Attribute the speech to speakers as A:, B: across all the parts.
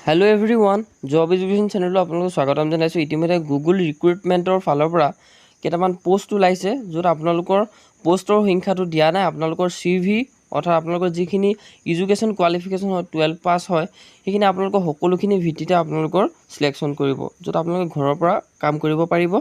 A: Hello everyone job education channel आपलोक स्वागतम जनाइছো इतिमध्ये गुगल रिक्रुटमेंटर फाলৰ পৰা কেটামান পোষ্ট ওলাইছে যত আপোনালোকৰ পোষ্টৰ সংখ্যাটো দিয়া নাই আপোনালোকৰ সিভি অথবা আপোনালোকৰ যিখিনি এডুকেশন কোৱালিফিকেশন হয় 12 পাস হয় সেইখিনি আপোনালোকৰ সকলোখিনি ভিত্তিতে আপোনালোকৰ সিলেকশন কৰিব যত আপোনালোকে ঘৰৰ পৰা কাম কৰিব পাৰিব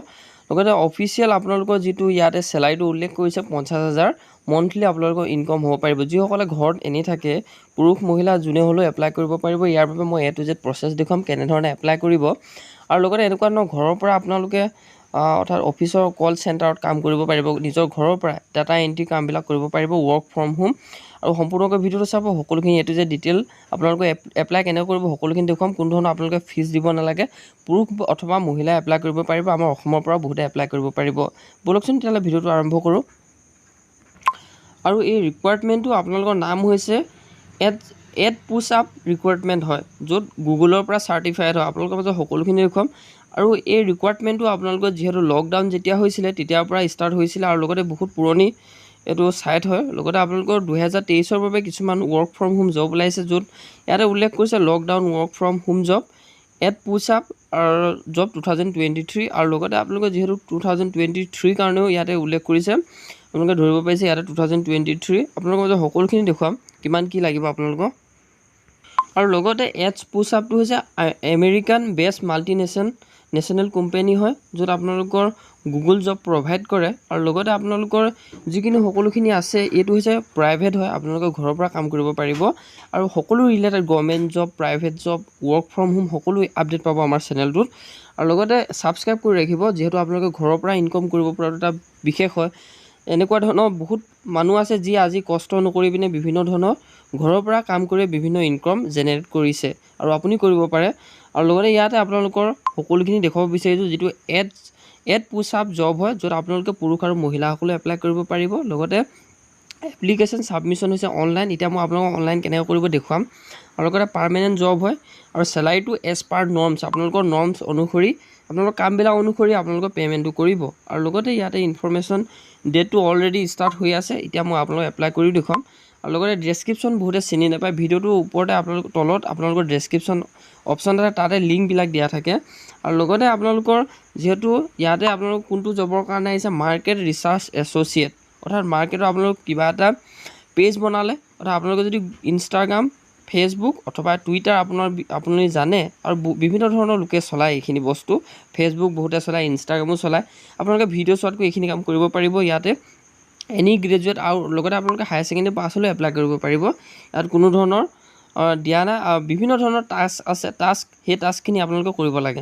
A: লগতে অফিচিয়েল আপোনালোকৰ যেটো ইয়াতে স্যালাৰিটো উল্লেখ কৰিছে 50000 মন্থলি আপোনালোকৰ ইনকাম হ'ব পাৰিব যিসকলে ঘৰত এনে থাকে পুৰুষ মহিলা জুনে হলো এপ্লাই কৰিব পাৰিব ইয়াৰ বাবে মই এ টু জেড প্ৰসেস দেখুৱাম কেনে ধৰণে এপ্লাই কৰিব আৰু লগতে এনেকুৱা ন ঘৰৰ পৰা আপোনালোকে অৰ্থাৎ অফিচৰ কল চেণ্টাৰত কাম কৰিব পাৰিব নিজৰ ঘৰৰ পৰা ডাটা এন্ট্ৰি কামবিলাক কৰিব পাৰিব ওয়াৰ্ক ফ্ৰম হোম আৰু সম্পূৰ্ণকৈ ভিডিওটো চাব সকলোখিনি এ টু জেড ডিটেইল আপোনালোকে এপ্লাই কেনে কৰিব সকলোখিনি দেখুৱাম কোন ধৰণৰ আপোনালোকে ফিজ দিব নালাগে পুৰুষ অথবা মহিলা এপ্লাই কৰিব পাৰিব আমাৰ অসমৰ পৰা বহুতে এপ্লাই কৰিব পাৰিব বলকচোন তেতিয়ালে ভিডিওটো আৰম্ভ কৰো আৰু এই ৰিকুৱাৰমেন্টটো আপোনালোকৰ নাম হৈছে এড পুশ আপ ৰিকুৱাৰমেন্ট হয় যত গুগলৰ পৰা সাৰ্টিফাইড হয় আপোনালোকৰ মাজত সকলোখিনি দেখুৱাম আৰু এই ৰিকুৱাৰমেন্টটো আপোনালোকৰ যেহেতু লকডাউন যেতিয়া হৈছিল তেতিয়াৰ পৰা ষ্টাৰ্ট হৈছিল আৰু লগতে বহুত পুৰণি এটো সাইট হয় লগতে আপোনালোকৰ 2023 ৰ বাবে কিছুমান ওয়াৰ্ক ফ্ৰম হোম জব ওলাইছে যত ইয়াতে উল্লেখ কৰিছে lockdown work from home job ad push up job 2023 আৰু লগতে আপোনালোকৰ যেহেতু 2023 কাৰণেও ইয়াতে উল্লেখ কৰিছে আপোনালোকে ধৰিব পাইছে ইয়াতে 2023 আপোনালোকৰ মাজত সকলোখিনি দেখুৱাম কিমান কি লাগিব আপোনালোকক আৰু লগতে এডছ পুশ আপটো হৈছে আমেৰিকান বেস্ট মাল্টিনেশনেল কোম্পানী হয় যত আপোনালোকৰ গুগল জব প্ৰভাইড কৰে আৰু লগতে আপোনালোকৰ যিখিনি সকলোখিনি আছে এটো হৈছে প্ৰাইভেট হয় আপোনালোকৰ ঘৰৰ পৰা কাম কৰিব পাৰিব আৰু সকলো related government job private job work from home সকলো আপডেট পাব আমাৰ চেনেলটোত আৰু লগতে সাবস্ক্ৰাইব কৰি ৰাখিব যেহেতু আপোনালোকে ঘৰৰ পৰা ইনকাম কৰিব পৰাটো এটা বিশেষ হয় এনেকুৱা ধৰণৰ বহুত মানুহ আছে যি আজি কষ্ট নকৰি পিনে বিভিন্ন ধৰণৰ ঘৰৰ পৰা কাম কৰি বিভিন্ন ইনকাম জেনাৰেট কৰিছে আৰু আপুনি কৰিব পাৰে আৰু লগতে ইয়াতে আপোনালোকৰ সকলোখিনি দেখাব বিচাৰিছো যেটো এড পুশ আপ জব হয় যত আপোনালোকে পুৰুষ আৰু মহিলা সকলে এপ্লাই কৰিব পাৰিব লগতে এপ্লিকেশন সাবমিশন হৈছে অনলাইন এটা মই আপোনালোকক অনলাইন কেনে কৰিব দেখুৱাম আৰু লগতে পাৰ্মানেন্ট জব হয় আৰু স্যালাৰিটো এজ পাৰ নৰ্মছ আপোনালোকৰ নৰ্মছ অনুসৰি আপোনালোকৰ কামবিলাক অনুসৰি আপোনালোকৰ পেমেন্টটো কৰিব আৰু লগতে ইয়াতে ইনফৰমেশন ডেটটো অলৰেডি ষ্টাৰ্ট হৈ আছে এতিয়া মই আপোনালোকক এপ্লাই কৰি দেখুৱাম আৰু লগতে ডেসক্ৰিপশন বহুতে চিনি নাপায় ভিডিওটো ওপৰতে আপোনালোকৰ তলত আপোনালোকৰ ডেসক্ৰিপশন অপশন আছে তাতে লিংক বিলাক দিয়া থাকে আৰু লগতে আপোনালোকৰ যেহেতু ইয়াতে আপোনালোক কোনটো জবৰ কাৰণে আছে মাৰ্কেট ৰিসাৰ্চ এছ'চিয়েট অৰ্থাৎ মাৰ্কেটৰ আপোনালোক কিবা এটা পেজ বনালে অৰ্থাৎ আপোনালোকে যদি ইনষ্টাগ্ৰাম ফেসবুক অথবা টুইটাৰ আপুনি জানে আৰু বিভিন্ন ধৰণৰ লোকে চলাই এইখিনি বস্তু ফেসবুক বহুতে চলাই ইনষ্টাগ্ৰামো চলাই আপোনালোকে ভিডিও চোৱাতকৈ এইখিনি কাম কৰিব পাৰিব ইয়াতে এনি গ্ৰেজুৱেট আৰু লগতে আপোনালোকে হায়াৰ সেকেন্ডাৰী পাছ হলে এপ্লাই কৰিব পাৰিব ইয়াত কোনো ধৰণৰ দিয়া নাই বিভিন্ন ধৰণৰ টাস্ক আছে সেই টাস্কখিনি আপোনালোকে কৰিব লাগে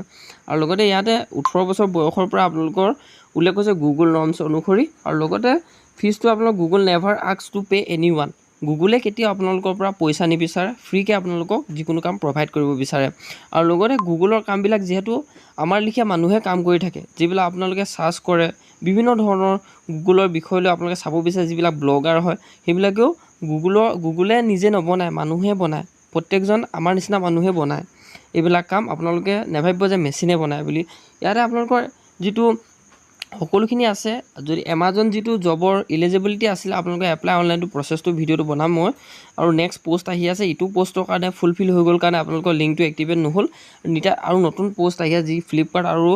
A: আৰু লগতে ইয়াতে 18 বছৰ বয়সৰ পৰা আপোনালোকৰ উল্লেখ হৈছে গুগল নৰ্মছ অনুসৰি আৰু লগতে ফিজটো আপোনালোক Google never ask to pay anyone গুগলে কেতিয়া আপোনালোকৰ পৰা পইচা নিবিচাৰে ফ্ৰীকে আপোনালোকক যিকোনো কাম প্ৰভাইড কৰিব বিচাৰে আৰু লগতে গুগলৰ কামবিলাক যেহেতু আমাৰ লিখিয়া মানুহে কাম কৰি থাকে যিবিলাক আপোনালোকে সাৰ্চ কৰে বিভিন্ন ধৰণৰ গুগলৰ বিষয় লৈ আপোনালোকে চাব বিচাৰে যিবিলাক ব্লগাৰ হয় সেইবিলাকেও গুগলে নিজে নবনায় মানুহে বনায় প্ৰত্যেকজন আমাৰ নিচিনা মানুহে বনায় এইবিলাক কাম আপোনালোকে নেভাবিব যে মেচিনে বনায় বুলি ইয়াতে আপোনালোকৰ যেটো সকলোখিনি আছে যদি এমাজন যেটো জবৰ এলিজিবিলিটি আছিল আপোনালোকে এপ্লাই অনলাইনটো প্ৰসেসটো ভিডিওটো বনাম মই আৰু নেক্সট পোষ্ট আহি আছে ইটো পোষ্টৰ কাৰণে ফুলফিল হৈ গল কাৰণে আপোনালোকৰ লিংকটো এক্টিভেট নহল নিটা আৰু নতুন পোষ্ট আহি আছে যি ফ্লিপকাৰ্ট আৰু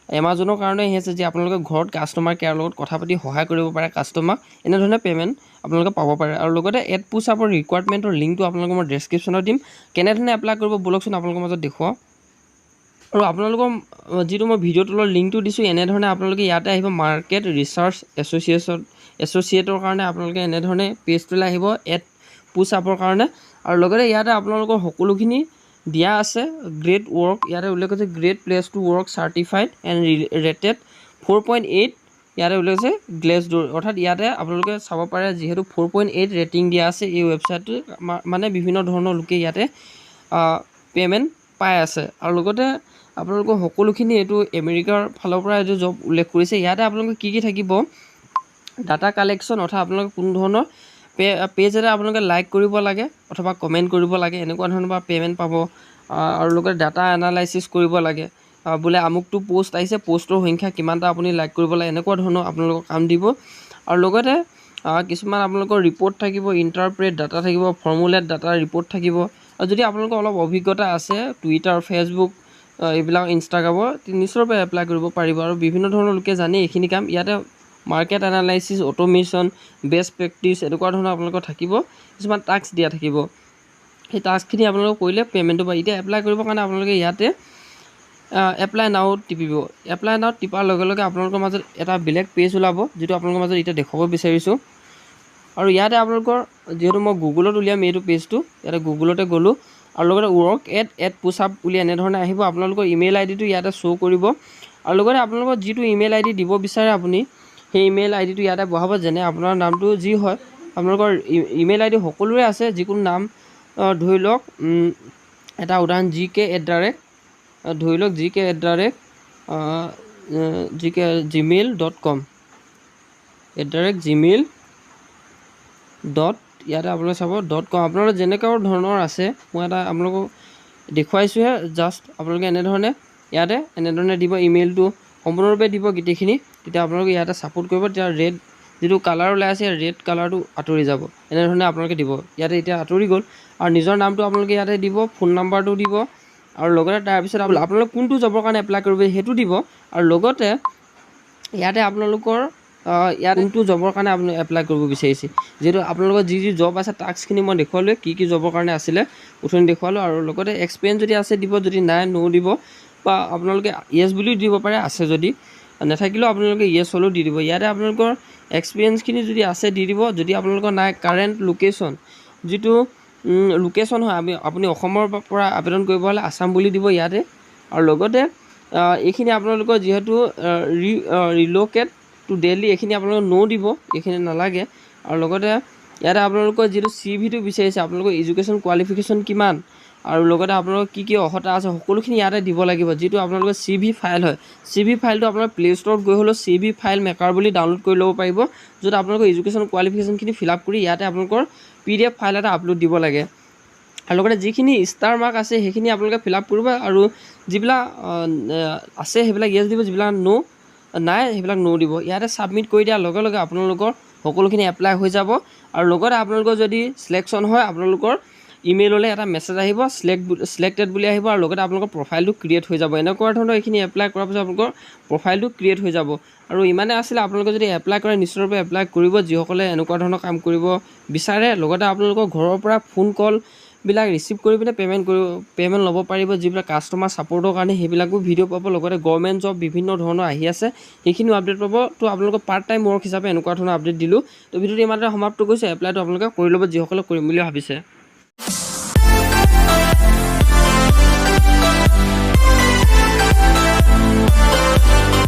A: এমাজনৰ কাৰণে আহি আছে যে আপোনালোকে ঘৰত কাস্টমাৰ কেয়াৰ লগত কথা পাতি সহায় কৰিব পাৰে কাস্টমাৰক এনে ধৰণে পেমেন্ট আপোনালোকে পাব পাৰে আৰু লগতে এড পুশ আপৰ ৰিকুৱাৰমেন্টৰ লিংকটো আপোনালোকক মই ডেসক্ৰিপশনত দিম কেনে ধৰণে এপ্লাই কৰিব বলকচোন আপোনালোকৰ মাজত দেখুৱাও আৰু আপোনালোকৰ যেটো মই ভিডিও তলৰ লিংকটো দিছো এনে ধৰণে আপোনালোকে ইয়াতে আহিব মাৰ্কেট ৰিসাৰ্চ এছ'চিয়েটৰ কাৰণে আপোনালোকে এনে ধৰণে পেজটোলৈ আহিব এড পুশ আপৰ কাৰণে আৰু লগতে ইয়াতে আপোনালোকৰ সকলোখিনি দিয়া আছে গ্ৰেট ওয়াৰ্ক ইয়াতে উল্লেখ আছে great place to work certified and rated 4.8 ইয়াতে উল্লেখ আছে গ্লেছডোৰ অৰ্থাৎ ইয়াতে আপোনালোকে চাব পাৰে যেহেতু 4.8 ৰেটিং দিয়া আছে এই ৱেবসাইটটো মানে বিভিন্ন ধৰণৰ লোকে ইয়াতে পেমেন্ট পাই আছে আৰু লগতে আপোনালোকৰ সকলোখিনি এটো আমেৰিকাৰ ফালৰ পৰা এটো জব উল্লেখ কৰিছে ইয়াতে আপোনালোকে কি থাকিব ডাটা কালেকশন অৰ্থাৎ আপোনালোকে কোন ধৰণৰ পেজ এটা আপোনালোকে লাইক কৰিব লাগে অথবা কমেন্ট কৰিব লাগে এনেকুৱা ধৰণৰ পেমেন্ট পাব আৰু লগতে ডাটা এনালাইসিস কৰিব লাগে বুলে আমুকটো পোষ্ট আহিছে পোষ্টৰ সংখ্যা কিমানটা আপুনি লাইক কৰিব লাগে এনেকুৱা ধৰণৰ আপোনালোকক কাম দিব আৰু লগতে কিছুমান আপোনালোকৰ ৰিপৰ্ট থাকিব ইন্টাৰপ্ৰেট ডাটা থাকিব ফৰ্মুলেট ডাটা ৰিপৰ্ট থাকিব আৰু যদি আপোনালোকৰ অলপ অভিজ্ঞতা আছে টুইটাৰ ফেচবুক এইবিলাক ইনষ্টাগ্ৰামৰ নিশ্চয়কৈ এপ্লাই কৰিব পাৰিব। আৰু বিভিন্ন ধৰণৰ লোকে জানে এইখিনি কাম। ইয়াতে market analysis, automation, best practice এনেকুৱা ধৰণৰ আপোনালোকৰ থাকিব, কিছুমান টাস্ক দিয়া থাকিব। সেই টাস্কখিনি আপোনালোকে কৰিলে পে'মেণ্টটো পায়। এতিয়া এপ্লাই কৰিবৰ কাৰণে আপোনালোকে ইয়াতে এপ্লাই নাও টিপিব। এপ্লাই নাও টিপাৰ লগে লগে আপোনালোকৰ মাজত এটা বেলেগ পেজ ওলাব, যিটো আপোনালোকৰ মাজত এতিয়া দেখুৱাব বিচাৰিছোঁ। আৰু ইয়াতে আপোনালোকৰ যিহেতু মই গুগলত উলিয়াম এইটো পেজটো, ইয়াতে গুগলতে গ'লোঁ আৰু লগতে ৱৰ্ক এট পুছ আপ বুলি এনেধৰণে আহিব। আপোনালোকৰ ইমেইল আইডিটো ইয়াতে শ্ব' কৰিব আৰু লগতে আপোনালোকৰ যিটো ইমেইল আইডি দিব বিচাৰে আপুনি সেই ইমেইল আইডিটো ইয়াতে বহাব। যেনে আপোনাৰ নামটো যি হয়, আপোনালোকৰ ইমেইল আইডি সকলোৰে আছে, যিকোনো নাম ধৰি লওক এটা উদাহৰণ ধৰি লওক gmail.com ইয়াতে আপোনালোকে চাব .com আপোনালোকৰ যেনেকুৱা ধৰণৰ আছে, মই এটা আপোনালোকক দেখুৱাইছোঁহে জাষ্ট। আপোনালোকে এনেধৰণে দিব, ইমেইলটো সম্পূৰ্ণৰূপে দিব গোটেইখিনি। তেতিয়া আপোনালোকে ইয়াতে ছাপোৰ্ট কৰিব, তেতিয়া ৰেড যিটো কালাৰ ওলাই আছে ৰেড কালাৰটো আঁতৰি যাব। এনেধৰণে আপোনালোকে দিব। ইয়াতে এতিয়া আঁতৰি গ'ল। আৰু নিজৰ নামটো আপোনালোকে ইয়াতে দিব, ফোন নাম্বাৰটো দিব আৰু লগতে তাৰপিছত আপোনালোকে কোনটো জবৰ কাৰণে এপ্লাই কৰিব সেইটো দিব। আৰু লগতে ইয়াতে আপোনালোকৰ কোনটো জবৰ কাৰণে আপুনি এপ্লাই কৰিব বিচাৰিছে, যিহেতু আপোনালোকৰ যি জব আছে টাস্কখিনি মই দেখুৱালোৱে, কি জবৰ কাৰণে আছিলে উঠনি দেখুৱালোঁ। আৰু লগতে এক্সপিৰিয়েঞ্চ যদি আছে দিব, যদি নাই নো দিব, বা আপোনালোকে য়েছ বুলিও দিব পাৰে আছে যদি, নাথাকিলেও আপোনালোকে য়েছ হ'লেও দি দিব। ইয়াতে আপোনালোকৰ এক্সপিৰিয়েঞ্চখিনি যদি আছে দি দিব, যদি আপোনালোকৰ নাই কাৰেণ্ট লোকেশ্যন যিটো লোকেশ্যন হয়, আপুনি অসমৰ পৰা আবেদন কৰিব হ'লে আছাম বুলি দিব ইয়াতে। আৰু লগতে এইখিনি আপোনালোকৰ যিহেতু ৰিল'কেট টু দিল্লী এইখিনি আপোনালোকে নো দিব, এইখিনি নালাগে। আৰু লগতে ইয়াতে আপোনালোকৰ যিটো CV টো বিচাৰিছে, আপোনালোকৰ এডুকেশ্যন কোৱালিফিকেশ্যন কিমান আৰু লগতে আপোনালোকৰ কি অৰ্হতা আছে সকলোখিনি ইয়াতে দিব লাগিব। যিটো আপোনালোকৰ CV ফাইল হয়, CV ফাইলটো আপোনালোকে প্লে' ষ্টৰত গৈ হ'লেও CV ফাইল মেকাৰ বুলি ডাউনলোড কৰি ল'ব পাৰিব, য'ত আপোনালোকৰ এডুকেশ্যন কোৱালিফিকেশ্যনখিনি ফিল আপ কৰি ইয়াতে আপোনালোকৰ PDF ফাইল এটা আপলোড দিব লাগে। আৰু লগতে যিখিনি ষ্টাৰ মাৰ্ক আছে সেইখিনি আপোনালোকে ফিল আপ কৰিব, আৰু যিবিলাক আছে সেইবিলাক য়েছ দিব, যিবিলাক নাই সেইবিলাক নো দিব। ইয়াতে ছাবমিট কৰি দিয়াৰ লগে লগে আপোনালোকৰ সকলোখিনি এপ্লাই হৈ যাব। আৰু লগতে আপোনালোকৰ যদি চিলেকশ্যন হয়, আপোনালোকৰ ইমেইললৈ এটা মেছেজ আহিব, চিলেক্টেড বুলি আহিব, আৰু লগতে আপোনালোকৰ প্ৰফাইলটো ক্ৰিয়েট হৈ যাব। এনেকুৱা ধৰণৰ এইখিনি এপ্লাই কৰাৰ পিছত আপোনালোকৰ প্ৰফাইলটো ক্ৰিয়েট হৈ যাব। আৰু ইমানে আছিলে, আপোনালোকে যদি এপ্লাই কৰে নিশ্চয়ৰূপে এপ্লাই কৰিব, যিসকলে এনেকুৱা ধৰণৰ কাম কৰিব বিচাৰে। লগতে আপোনালোকৰ ঘৰৰ পৰা ফোন কলবিলাক ৰিচিভ কৰি পিনে পে'মেণ্ট ল'ব পাৰিব, যিবিলাক কাষ্টমাৰ ছাপোৰ্টৰ কাৰণে সেইবিলাকো ভিডিঅ' পাব। লগতে গভৰ্ণমেণ্ট জব বিভিন্ন ধৰণৰ আহি আছে, সেইখিনিও আপডেট পাব। তো আপোনালোকৰ পাৰ্ট টাইম ৱৰ্ক হিচাপে এনেকুৱা ধৰণৰ আপডেট দিলোঁ। তো ভিডিঅ'টো ইমানতে সমাপ্ত কৰিছে। এপ্লাইটো আপোনালোকে কৰি ল'ব, যিসকলে কৰিম বুলি ভাবিছে।